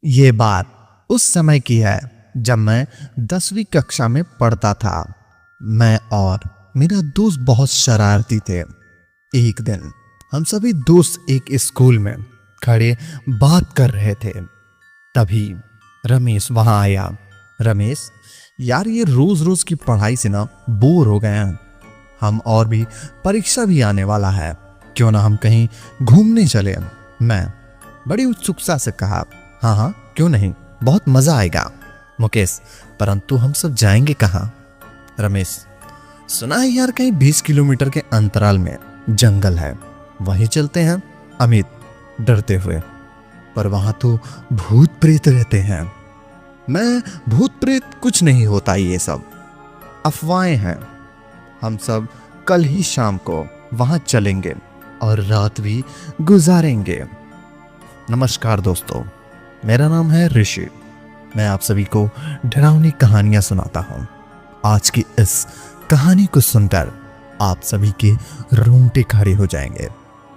ये बात उस समय की है जब मैं 10वीं कक्षा में पढ़ता था। मैं और मेरा दोस्त बहुत शरारती थे। एक दिन हम सभी दोस्त एक स्कूल में खड़े बात कर रहे थे। तभी रमेश वहां आया। रमेश, यार ये रोज रोज की पढ़ाई से ना बोर हो गए हैं। हम और भी परीक्षा भी आने वाला है, क्यों ना हम कहीं घूमने चले। मैं बड़ी उत्सुकता से कहा, हाँ हाँ क्यों नहीं, बहुत मजा आएगा। मुकेश, परंतु हम सब जाएंगे कहाँ? रमेश, सुना है यार कहीं 20 किलोमीटर के अंतराल में जंगल है, वहीं चलते हैं। अमित डरते हुए, पर वहां तो भूत प्रेत रहते हैं। मैं, भूत प्रेत कुछ नहीं होता, ये सब अफवाहें हैं। हम सब कल ही शाम को वहां चलेंगे और रात भी गुजारेंगे। नमस्कार दोस्तों, मेरा नाम है ऋषि। मैं आप सभी को डरावनी कहानियां सुनाता हूं। आज की इस कहानी को सुनकर आप सभी के रोंगटे खड़े हो जाएंगे।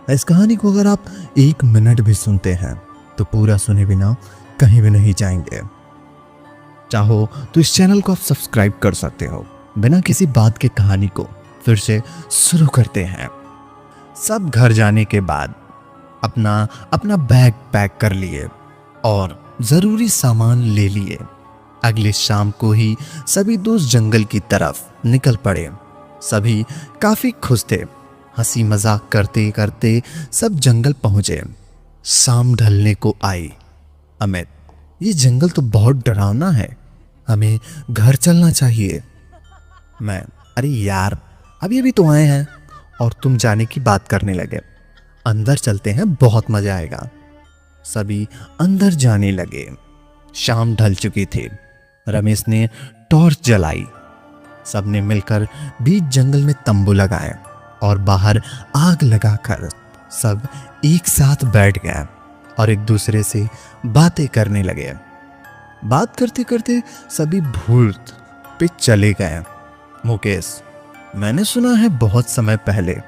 इस कहानी को अगर आप 1 मिनट भी सुनते हैं तो पूरा सुने बिना कहीं भी नहीं जाएंगे। चाहो तो इस चैनल को आप सब्सक्राइब कर सकते हो। बिना किसी बात के कहानी को फिर से शुरू करते हैं। सब घर जाने के बाद अपना अपना बैग पैक कर लिए और जरूरी सामान ले लिए। अगले शाम को ही सभी दोस्त जंगल की तरफ निकल पड़े। सभी काफी खुश थे। हंसी मजाक करते करते सब जंगल पहुंचे। शाम ढलने को आई। अमित, ये जंगल तो बहुत डरावना है, हमें घर चलना चाहिए। मैं, अरे यार अभी अभी तो आए हैं और तुम जाने की बात करने लगे। अंदर चलते हैं, बहुत मजा आएगा। सभी अंदर जाने लगे। शाम ढल चुकी थी। रमेश ने टॉर्च जलाई। सबने मिलकर बीच जंगल में तंबू लगाए और बाहर आग लगाकर सब एक साथ बैठ गए और एक दूसरे से बातें करने लगे। बात करते करते सभी भूत पे चले गए। मुकेश, मैंने सुना है बहुत समय पहले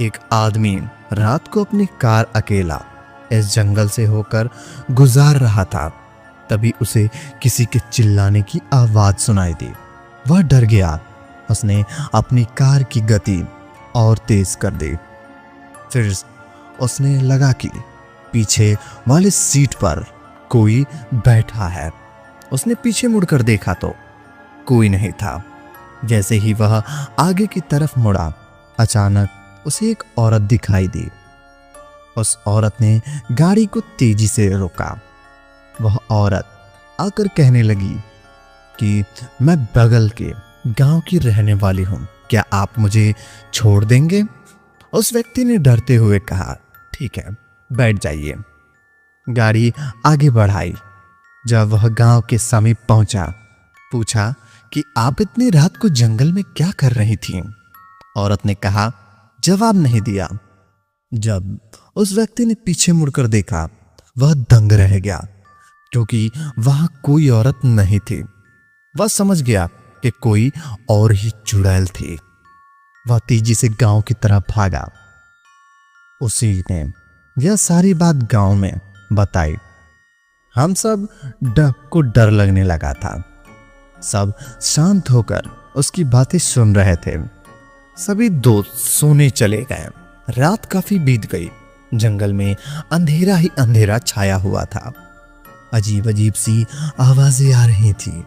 एक आदमी रात को अपनी कार अकेला इस जंगल से होकर गुजार रहा था। तभी उसे किसी के चिल्लाने की आवाज सुनाई दी। वह डर गया। उसने अपनी कार की गति और तेज कर दी। फिर उसने लगा कि पीछे वाले सीट पर कोई बैठा है। उसने पीछे मुड़कर देखा तो कोई नहीं था। जैसे ही वह आगे की तरफ मुड़ा, अचानक उसे एक औरत दिखाई दी। उस औरत ने गाड़ी को तेजी से रोका। वह औरत आकर कहने लगी कि मैं बगल के गांव की रहने वाली हूं, क्या आप मुझे छोड़ देंगे? उस व्यक्ति ने डरते हुए कहा, ठीक है, बैठ जाइए। गाड़ी आगे बढ़ाई। जब वह गांव के समीप पहुंचा, पूछा कि आप इतनी रात को जंगल में क्या कर रही थी? औरत ने कहा, जवाब नहीं दिया। जब उस व्यक्ति ने पीछे मुड़कर देखा, वह दंग रह गया, क्योंकि वहां कोई औरत नहीं थी। वह समझ गया कि कोई और ही चुड़ैल थी। वह तेजी से गांव की तरफ भागा। उसी ने यह सारी बात गांव में बताई। हम सब को डर लगने लगा था। सब शांत होकर उसकी बातें सुन रहे थे। सभी दोस्त सोने चले गए। रात काफी बीत गई। जंगल में अंधेरा ही अंधेरा छाया हुआ था। अजीब अजीब सी आवाजें आ रही थी।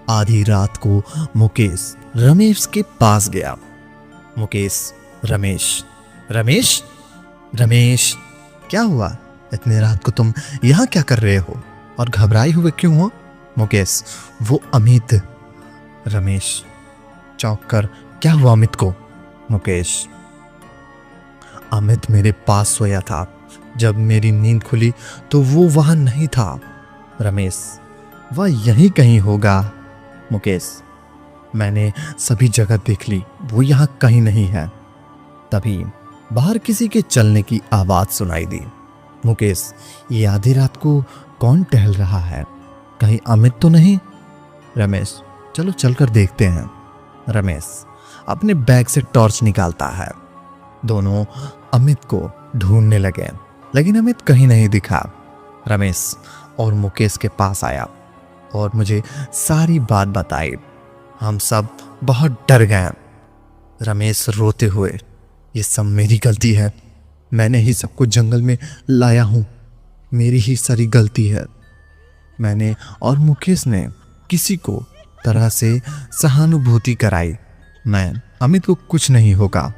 आधी रात को मुकेश रमेश के पास गया। मुकेश, रमेश, रमेश, रमेश, क्या हुआ? इतनी रात को तुम यहां क्या कर रहे हो और घबराए हुए क्यों हो? मुकेश, वो अमित। रमेश चौंक कर, क्या हुआ अमित को? मुकेश, अमित मेरे पास सोया था। जब मेरी नींद खुली तो वो वहां नहीं था। रमेश, वह यहीं कहीं होगा। मुकेश, मैंने सभी जगह देख ली, वो यहां कहीं नहीं है। तभी बाहर किसी के चलने की आवाज सुनाई दी। मुकेश, ये आधी रात को कौन टहल रहा है? कहीं अमित तो नहीं? रमेश, चलो चलकर देखते हैं। रमेश अपने बैग से टॉर्च निकालता है। दोनों अमित को ढूंढने लगे, लेकिन अमित कहीं नहीं दिखा। रमेश और मुकेश के पास आया और मुझे सारी बात बताई। हम सब बहुत डर गए। रमेश रोते हुए, ये सब मेरी गलती है, मैंने ही सबको जंगल में लाया हूँ, मेरी ही सारी गलती है। मैंने और मुकेश ने किसी को तरह से सहानुभूति कराई। मैं अमित को कुछ नहीं होगा,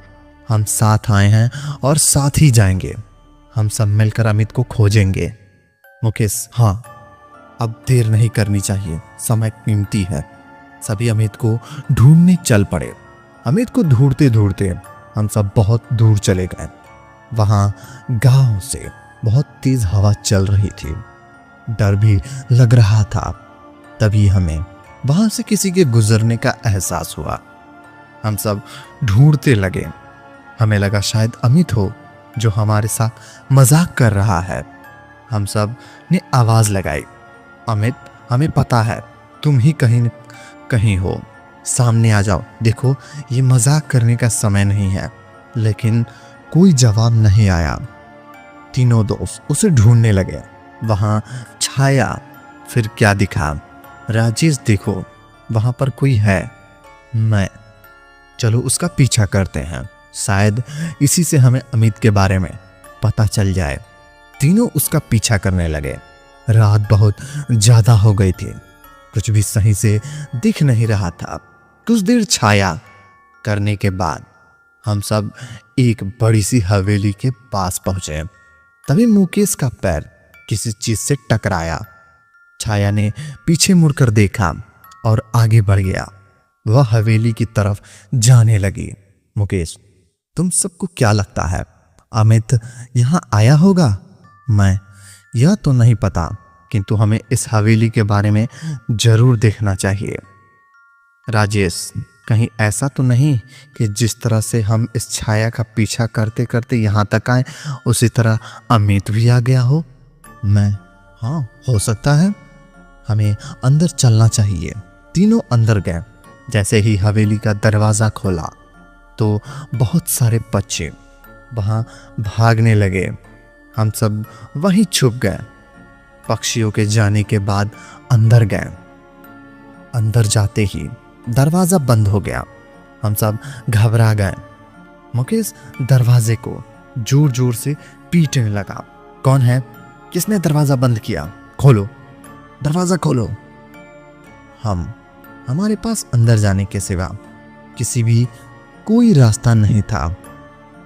हम साथ आए हैं और साथ ही जाएंगे, हम सब मिलकर अमित को खोजेंगे। मुकेश, हाँ, अब देर नहीं करनी चाहिए, समय कीमती है। सभी अमित को ढूंढने चल पड़े। अमित को ढूंढते ढूंढते हम सब बहुत दूर चले गए। वहां गांव से बहुत तेज हवा चल रही थी, डर भी लग रहा था। तभी हमें वहां से किसी के गुजरने का एहसास हुआ। हम सब ढूंढते लगे। हमें लगा शायद अमित हो जो हमारे साथ मजाक कर रहा है। हम सब ने आवाज लगाई, अमित, हमें पता है तुम ही कहीं न कहीं हो, सामने आ जाओ, देखो ये मजाक करने का समय नहीं है। लेकिन कोई जवाब नहीं आया। तीनों दोस्त उसे ढूंढने लगे। वहां छाया, फिर क्या दिखा, राजेश, देखो वहां पर कोई है। मैं, चलो उसका पीछा करते हैं, शायद इसी से हमें अमित के बारे में पता चल जाए। तीनों उसका पीछा करने लगे। रात बहुत ज्यादा हो गई थी, कुछ भी सही से दिख नहीं रहा था। कुछ देर छाया करने के बाद हम सब एक बड़ी सी हवेली के पास पहुंचे। तभी मुकेश का पैर किसी चीज से टकराया। छाया ने पीछे मुड़कर देखा और आगे बढ़ गया। वह हवेली की तरफ जाने लगी। मुकेश, तुम सबको क्या लगता है, अमित यहां आया होगा? मैं, यह तो नहीं पता, किंतु हमें इस हवेली के बारे में जरूर देखना चाहिए। राजेश, कहीं ऐसा तो नहीं कि जिस तरह से हम इस छाया का पीछा करते करते यहां तक आए, उसी तरह अमित भी आ गया हो? मैं, हाँ, हो सकता है, हमें अंदर चलना चाहिए। तीनों अंदर गए। जैसे ही हवेली का दरवाजा खोला तो बहुत सारे बच्चे वहां भागने लगे। हम सब वहीं छुप गए। पक्षियों के जाने के बाद अंदर गए। अंदर जाते ही दरवाजा बंद हो गया। हम सब घबरा गए। मुकेश दरवाजे को जोर जोर से पीटने लगा। कौन है? किसने दरवाजा बंद किया? खोलो, दरवाजा खोलो। हमारे पास अंदर जाने के सिवा किसी भी कोई रास्ता नहीं था।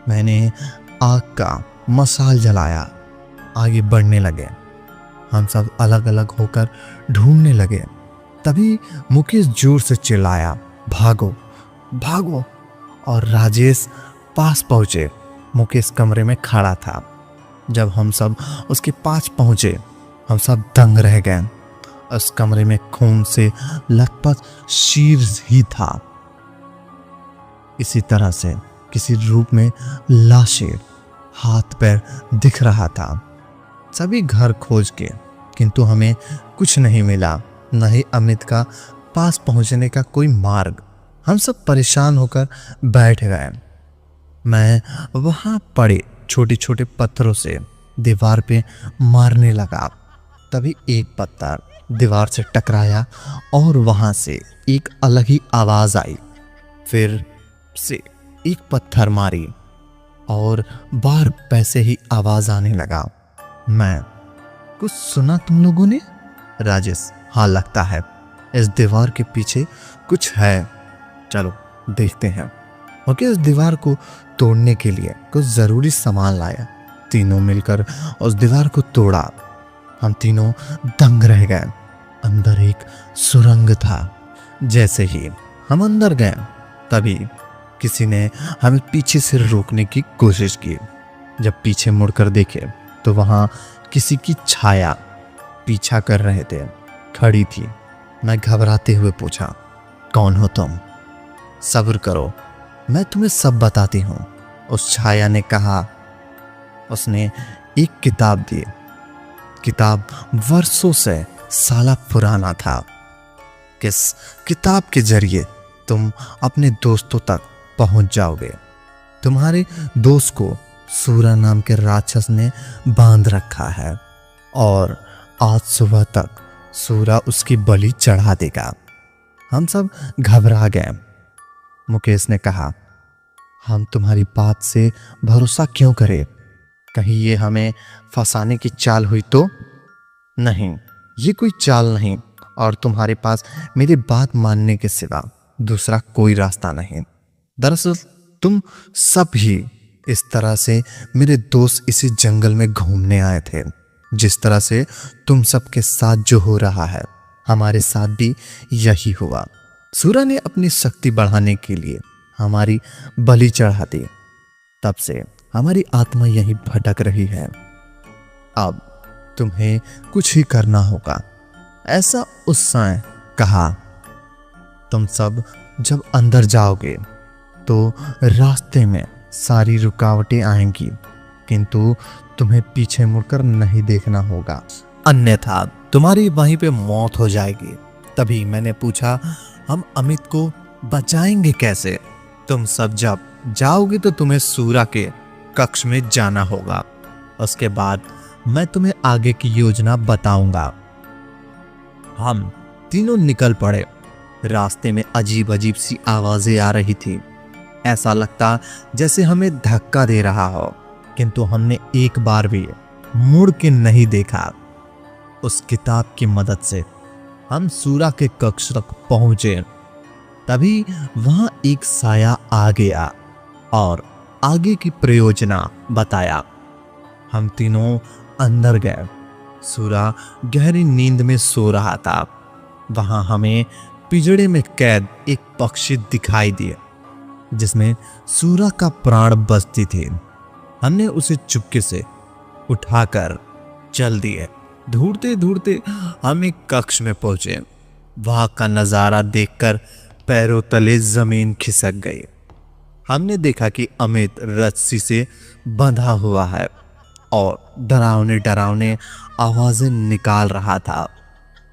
मैंने आग का मसाल जलाया, आगे बढ़ने लगे। हम सब अलग अलग होकर ढूंढने लगे। तभी मुकेश जोर से चिल्लाया, भागो भागो, और राजेश पास पहुंचे। मुकेश कमरे में खड़ा था। जब हम सब उसके पास पहुंचे, हम सब दंग रह गए। उस कमरे में खून से लथपथ शीर ही था। इसी तरह से किसी रूप में लाशें, हाथ पैर दिख रहा था। सभी घर खोज के, किंतु हमें कुछ नहीं मिला, न ही अमित का पास पहुंचने का कोई मार्ग। हम सब परेशान होकर बैठ गए। मैं वहां पड़े छोटे छोटे पत्थरों से दीवार पे मारने लगा। तभी एक पत्थर दीवार से टकराया और वहां से एक अलग ही आवाज आई। फिर से एक पत्थर मारी और बार वैसे ही आवाज आने लगा। मैं, कुछ सुना तुम लोगों ने? राजेश, हाँ, लगता है इस दीवार के पीछे कुछ है, चलो देखते हैं। ओके, उस दीवार को तोड़ने के लिए कुछ जरूरी सामान लाया। तीनों मिलकर उस दीवार को तोड़ा। हम तीनों दंग रह गए। अंदर एक सुरंग था। जैसे ही हम अंदर गए, तभी किसी ने हमें पीछे से रोकने की कोशिश की। जब पीछे मुड़कर देखे तो वहां किसी की छाया पीछा कर रहे थे, खड़ी थी। मैं घबराते हुए पूछा, कौन हो तुम? सब्र करो, मैं तुम्हें सब बताती हूँ, उस छाया ने कहा। उसने एक किताब दी। किताब वर्षों से साला पुराना था। किस किताब के जरिए तुम अपने दोस्तों तक पहुंच जाओगे। तुम्हारे दोस्त को सूरा नाम के राक्षस ने बांध रखा है और आज सुबह तक सूरा उसकी बलि चढ़ा देगा। हम सब घबरा गए। मुकेश ने कहा, हम तुम्हारी बात से भरोसा क्यों करें? कहीं ये हमें फंसाने की चाल हुई तो? नहीं, ये कोई चाल नहीं, और तुम्हारे पास मेरी बात मानने के सिवा दूसरा कोई रास्ता नहीं। दरअसल तुम सब ही इस तरह से मेरे दोस्त इसी जंगल में घूमने आए थे। जिस तरह से तुम सबके साथ जो हो रहा है, हमारे साथ भी यही हुआ। सूरा ने अपनी शक्ति बढ़ाने के लिए हमारी बलि चढ़ा दी। तब से हमारी आत्मा यहीं भटक रही है। अब तुम्हें कुछ ही करना होगा, ऐसा उस समय कहा। तुम सब जब अंदर जाओगे तो रास्ते में सारी रुकावटें आएंगी, किंतु तुम्हें पीछे मुड़कर नहीं देखना होगा, अन्यथा तुम्हारी वहीं पे मौत हो जाएगी। तभी मैंने पूछा, हम अमित को बचाएंगे कैसे? तुम सब जब जाओगे तो तुम्हें सूरा के कक्ष में जाना होगा। उसके बाद मैं तुम्हें आगे की योजना बताऊंगा। हम तीनों निकल पड़े। रास्ते में अजीब अजीब सी आवाजें आ रही थी। ऐसा लगता जैसे हमें धक्का दे रहा हो, किंतु हमने एक बार भी मुड़ के नहीं देखा। उस किताब की मदद से हम सूरा के कक्ष तक पहुंचे। तभी वहां एक साया आ गया और आगे की प्रयोजना बताया। हम तीनों अंदर गए। सूरा गहरी नींद में सो रहा था। वहां हमें पिंजड़े में कैद एक पक्षी दिखाई दिया, जिसमें सूरा का प्राण बचती थी। हमने उसे चुपके से उठाकर चल दिए। ढूंढते ढूंढते हम एक कक्ष में पहुंचे। वहां का नजारा देखकर पैरों तले जमीन खिसक गई। हमने देखा कि अमित रस्सी से बंधा हुआ है और डरावने डरावने आवाजें निकाल रहा था।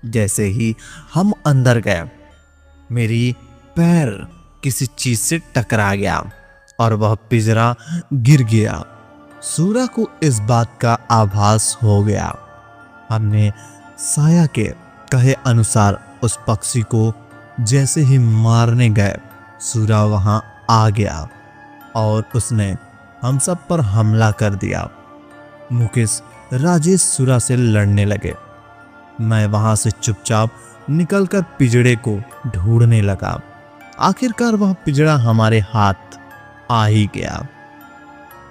जैसे ही हम अंदर गए, मेरी पैर किसी चीज से टकरा गया और वह पिंजरा गिर गया। सूरा को इस बात का आभास हो गया। हमने साया के कहे अनुसार उस पक्षी को जैसे ही मारने गए, सूरा वहां आ गया और उसने हम सब पर हमला कर दिया। मुकेश राजेश सूरा से लड़ने लगे। मैं वहां से चुपचाप निकलकर पिंजड़े को ढूंढने लगा। आखिरकार वह पिंजड़ा हमारे हाथ आ ही गया।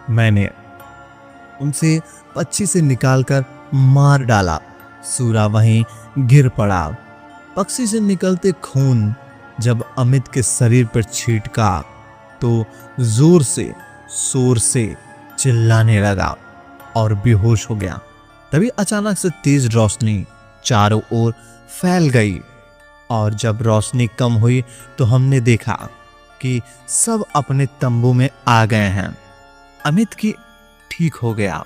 मैंने उनसे पक्षी से निकालकर मार डाला। सूरा वहीं गिर पड़ा। पक्षी से निकलते खून जब अमित के शरीर पर छींटा तो जोर से शोर से चिल्लाने लगा और बेहोश हो गया। तभी अचानक से तेज रोशनी चारों ओर फैल गई और जब रोशनी कम हुई तो हमने देखा कि सब अपने तंबू में आ गए हैं। अमित की ठीक हो गया।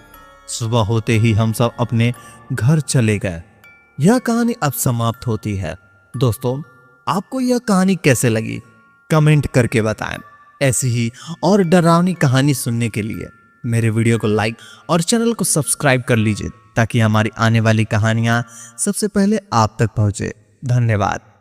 सुबह होते ही हम सब अपने घर चले गए। यह कहानी अब समाप्त होती है। दोस्तों, आपको यह कहानी कैसे लगी कमेंट करके बताएं। ऐसी ही और डरावनी कहानी सुनने के लिए मेरे वीडियो को लाइक और चैनल को सब्सक्राइब कर लीजिए, ताकि हमारी आने वाली कहानियां सबसे पहले आप तक पहुंचे। धन्यवाद।